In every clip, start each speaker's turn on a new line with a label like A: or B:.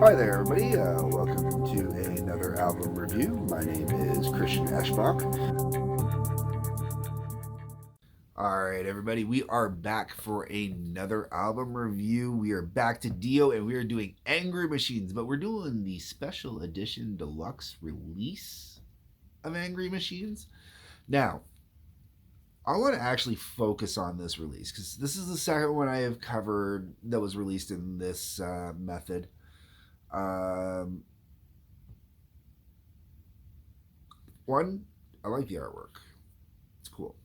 A: Hi there, everybody. Welcome to another album review. My name is Christian Eschbach. All right, everybody, we are back for another album review. We are back to Dio and we are doing Angry Machines, but we're doing the special edition deluxe release of Angry Machines. Now, I want to actually focus on this release because this is the second one I have covered that was released in this method. Um, One, I like the artwork. It's cool.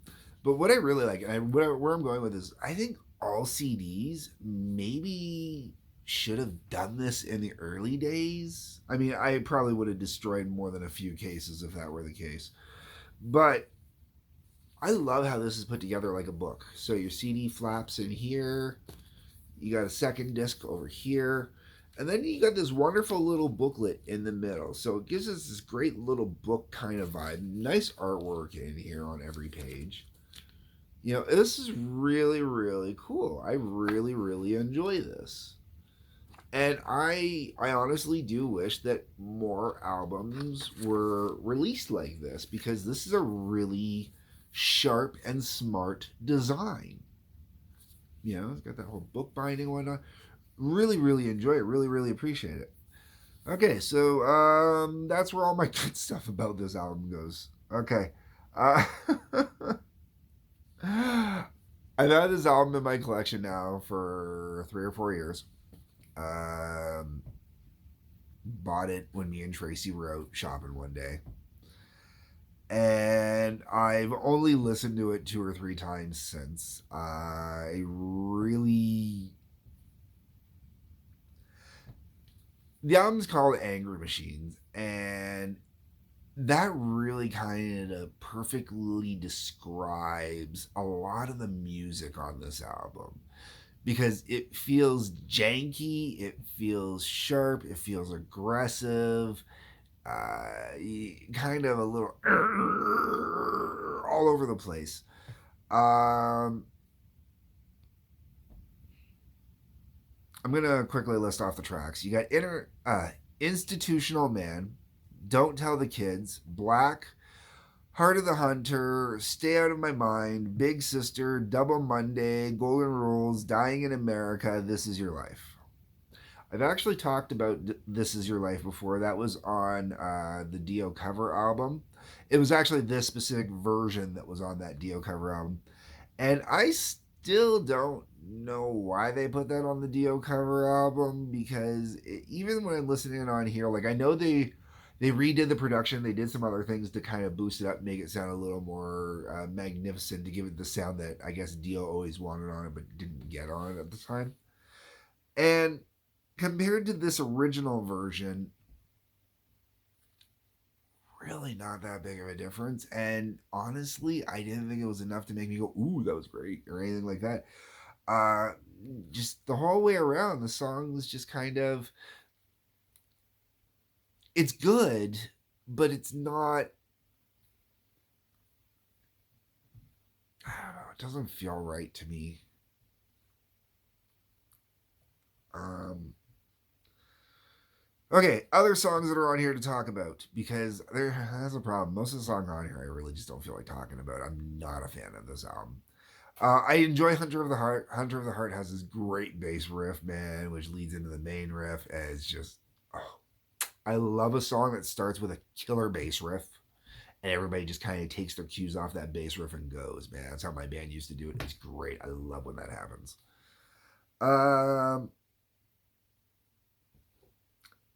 A: But what I really like, and where I'm going with is, I think all CDs maybe should have done this in the early days. I mean, I probably would have destroyed more than a few cases if that were the case. But I love how this is put together like a book. So your CD flaps in here, you got a second disc over here, and then you got this wonderful little booklet in the middle. So it gives us this great little book kind of vibe. Nice artwork in here on every page. This is really, really cool. I really, really enjoy this. And I honestly do wish that more albums were released like this because this is a really sharp and smart design. It's got that whole book binding and whatnot. Really, really enjoy it. Really, really appreciate it. Okay, so that's where all my good stuff about this album goes. Okay. Uh, I've had this album in my collection now for 3 or 4 years. Um, Bought it when me and Tracy were out shopping one day. And I've only listened to it 2 or 3 times since. I really. The album's called Angry Machines, and that really kind of perfectly describes a lot of the music on this album because it feels janky, it feels sharp, it feels aggressive, kind of a little all over the place. Um, I'm gonna quickly list off the tracks. You got Institutional Man, Don't Tell the Kids, Black, Heart of the Hunter, Stay Out of My Mind, Big Sister, Double Monday, Golden Rules, Dying in America, This Is Your Life. I've actually talked about This Is Your Life before. That was on the Dio cover album. It was actually this specific version that was on that Dio cover album. And I still don't know why they put that on the Dio cover album because even when I'm listening on here, like I know they redid the production. They did some other things to kind of boost it up, make it sound a little more magnificent, to give it the sound that I guess Dio always wanted on it, but didn't get on it at the time. And compared to this original version, really not that big of a difference. And honestly, I didn't think it was enough to make me go, "Ooh, that was great," or anything like that. Uh, just the whole way around, the song was just kind of, it's good, but it's not. I don't know. It doesn't feel right to me. Um, okay, other songs that are on here to talk about because that's a problem. Most of the songs on here I really just don't feel like talking about. I'm not a fan of this album. I enjoy Hunter of the Heart. Hunter of the Heart has this great bass riff, man, which leads into the main riff. And it's just, oh, I love a song that starts with a killer bass riff, and everybody just kind of takes their cues off that bass riff and goes, man. That's how my band used to do it. It's great. I love when that happens. Um,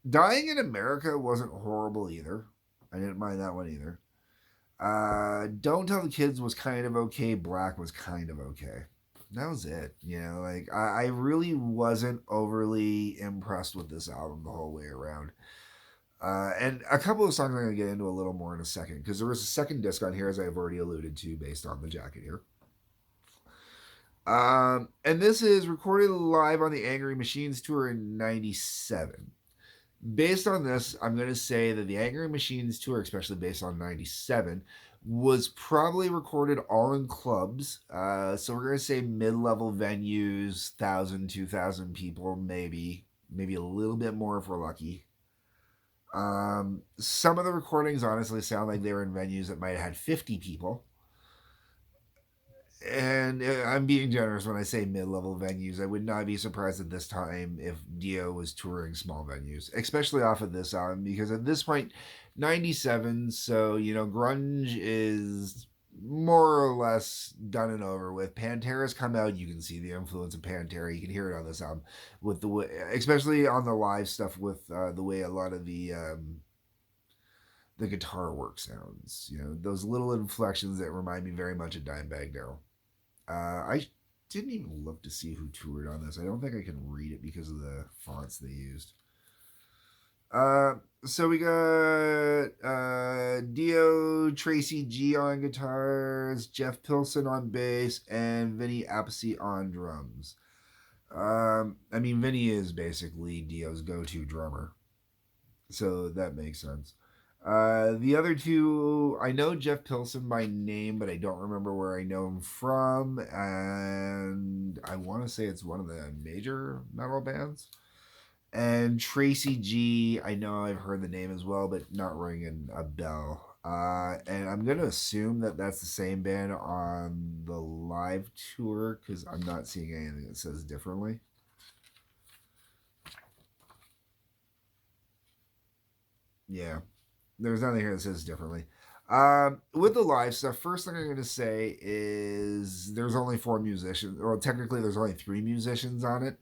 A: Dying in America wasn't horrible either. I didn't mind that one either. Don't Tell the Kids was kind of okay. Black was kind of okay. That was it. Like I really wasn't overly impressed with this album the whole way around. And a couple of songs I'm going to get into a little more in a second because there was a second disc on here, as I've already alluded to, based on the jacket here. And this is recorded live on the Angry Machines tour in '97. Based on this, I'm going to say that the Angry Machines tour, especially based on '97, was probably recorded all in clubs. So we're going to say mid-level venues, 1,000, 2,000 people, maybe. maybe a little bit more if we're lucky. Some of the recordings honestly sound like they were in venues that might have had 50 people. And I'm being generous when I say mid-level venues. I would not be surprised at this time if Dio was touring small venues, especially off of this album, because at this point, 97, so grunge is more or less done and over with. Pantera's come out, you can see the influence of Pantera. You can hear it on this album with the way, especially on the live stuff, with the way a lot of the guitar work sounds. Those little inflections that remind me very much of Dimebag Darrell. I didn't even look to see who toured on this. I don't think I can read it because of the fonts they used. So we got Dio Tracy G on guitars, Jeff Pilson on bass, and Vinny Appice on drums. I mean, Vinny is basically Dio's go-to drummer, so that makes sense. The other two, I know Jeff Pilson by name, but I don't remember where I know him from. And I want to say it's one of the major metal bands. And Tracy G, I know I've heard the name as well, but not ringing a bell. And I'm going to assume that that's the same band on the live tour because I'm not seeing anything that says differently. Yeah. There's nothing here that says differently. With the live stuff, first thing I'm going to say is there's only 4 musicians. Well, technically, there's only 3 musicians on it.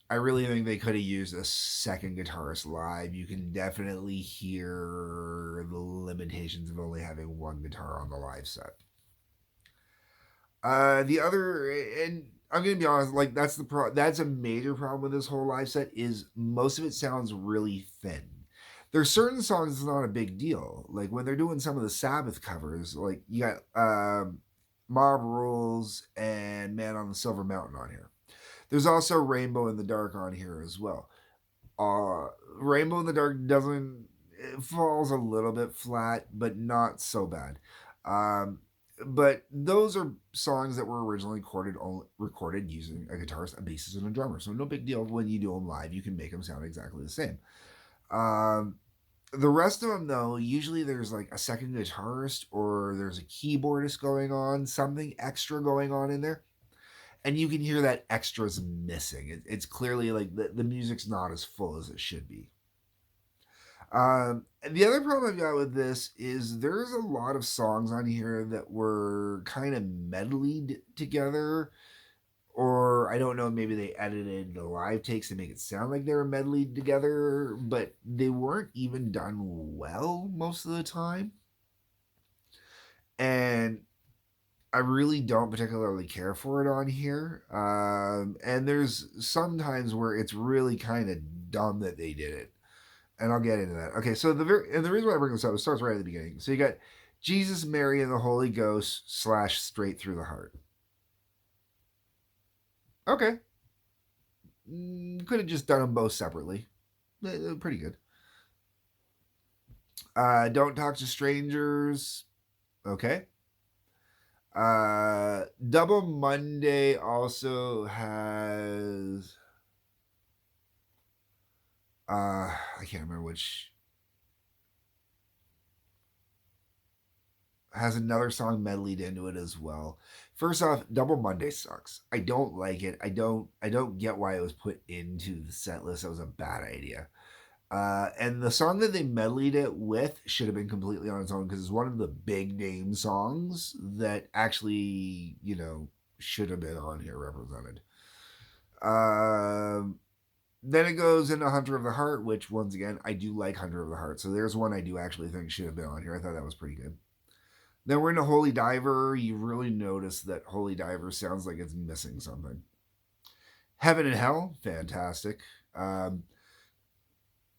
A: I really think they could have used a second guitarist live. You can definitely hear the limitations of only having one guitar on the live set. The other, and I'm gonna be honest, like that's a major problem with this whole live set is most of it sounds really thin. There's certain songs it's not a big deal. Like when they're doing some of the Sabbath covers, like you got Mob Rules and Man on the Silver Mountain on here. There's also Rainbow in the Dark on here as well. Rainbow in the Dark doesn't, it falls a little bit flat, but not so bad. Um, but those are songs that were originally recorded using a guitarist, a bassist, and a drummer. So no big deal when you do them live. You can make them sound exactly the same. Um, the rest of them, though, usually there's like a second guitarist or there's a keyboardist going on, something extra going on in there. And you can hear that extra's missing. It's clearly like the music's not as full as it should be. And the other problem I've got with this is there's a lot of songs on here that were kind of medleyed together, or I don't know, maybe they edited the live takes to make it sound like they were medleyed together, but they weren't even done well most of the time. And I really don't particularly care for it on here. And there's sometimes where it's really kind of dumb that they did it. And I'll get into that. Okay, so the reason why I bring this up, it starts right at the beginning. So you got Jesus, Mary, and the Holy Ghost / Straight Through the Heart. Okay. Could have just done them both separately. Pretty good. Don't Talk to Strangers. Okay. Double Monday also has I can't remember which, has another song medleyed into it as well. First off, Double Monday sucks. I don't like it. I don't get why it was put into the set list. That was a bad idea. And the song that they medleyed it with should have been completely on its own because it's one of the big name songs that actually, should have been on here represented. Then it goes into Hunter of the Heart, which once again, I do like Hunter of the Heart. So there's one I do actually think should have been on here. I thought that was pretty good. Then we're into Holy Diver. You really notice that Holy Diver sounds like it's missing something. Heaven and Hell, fantastic. I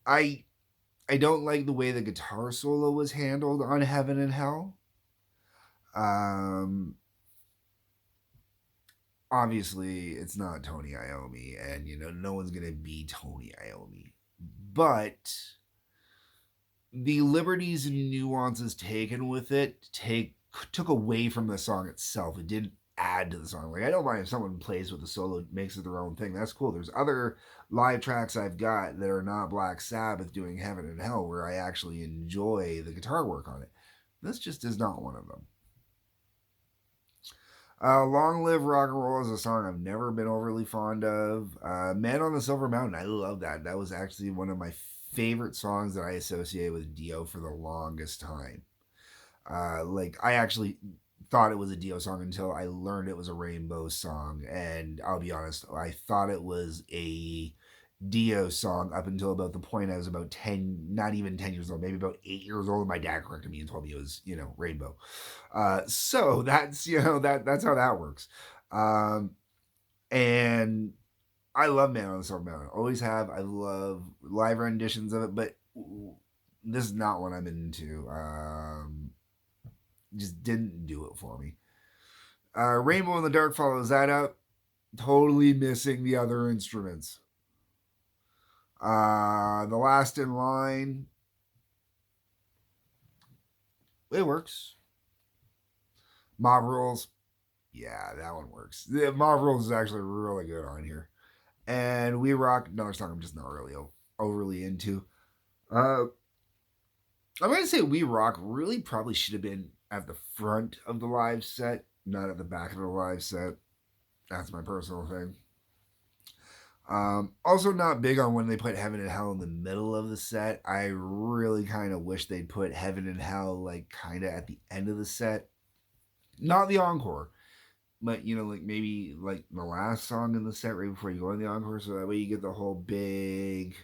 A: I don't like the way the guitar solo was handled on Heaven and Hell. Um, Obviously, it's not Tony Iommi, and no one's gonna be Tony Iommi, but the liberties and nuances taken with it took away from the song itself. It didn't add to the song. Like, I don't mind if someone plays with the solo, makes it their own thing. That's cool. There's other live tracks I've got that are not Black Sabbath doing Heaven and Hell where I actually enjoy the guitar work on it. This just is not one of them. Long Live Rock and Roll is a song I've never been overly fond of. Man on the Silver Mountain, I love that. That was actually one of my favorite songs that I associated with Dio for the longest time. Like, I actually thought it was a Dio song until I learned it was a Rainbow song. And I'll be honest, I thought it was a Dio song up until about the point I was about 10, not even 10 years old, maybe about 8 years old. And my dad corrected me and told me it was, Rainbow. So that's, that's how that works. And I love Man on the Silver Mountain. Always have. I love live renditions of it, but this is not what I'm into. Just didn't do it for me. Rainbow in the Dark follows that up. Totally missing the other instruments. The Last in Line. It works. Mob Rules. Yeah, that one works. The Mob Rules is actually really good on here. And We Rock, another song I'm just not really overly into. I'm going to say We Rock really probably should have been at the front of the live set, not at the back of the live set. That's my personal thing. Also not big on when they put Heaven and Hell in the middle of the set. I really kind of wish they'd put Heaven and Hell like kind of at the end of the set. Not the encore, but like maybe like the last song in the set right before you go in the encore, so that way you get the whole big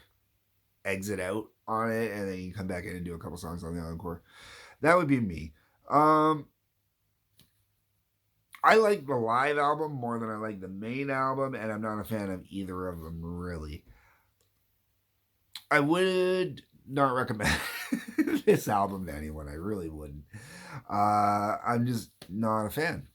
A: exit out on it, and then you come back in and do a couple songs on the encore. That would be me. I like the live album more than I like the main album, and I'm not a fan of either of them, really. I would not recommend this album to anyone. I really wouldn't. I'm just not a fan,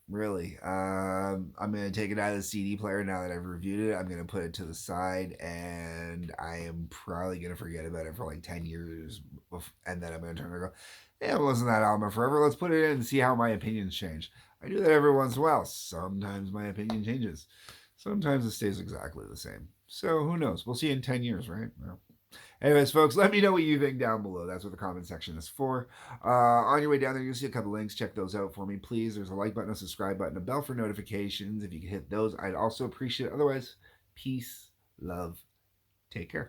A: really. I'm going to take it out of the CD player now that I've reviewed it. I'm going to put it to the side, and I am probably going to forget about it for like 10 years, and then I'm going to turn and go, yeah, I've listened to that album forever. Let's put it in and see how my opinions change. I do that every once in a while. Sometimes my opinion changes. Sometimes it stays exactly the same. So who knows? We'll see in 10 years, right? Well, anyways, folks, let me know what you think down below. That's what the comment section is for. On your way down there, you'll see a couple links. Check those out for me, please. There's a like button, a subscribe button, a bell for notifications. If you could hit those, I'd also appreciate it. Otherwise, peace, love, take care.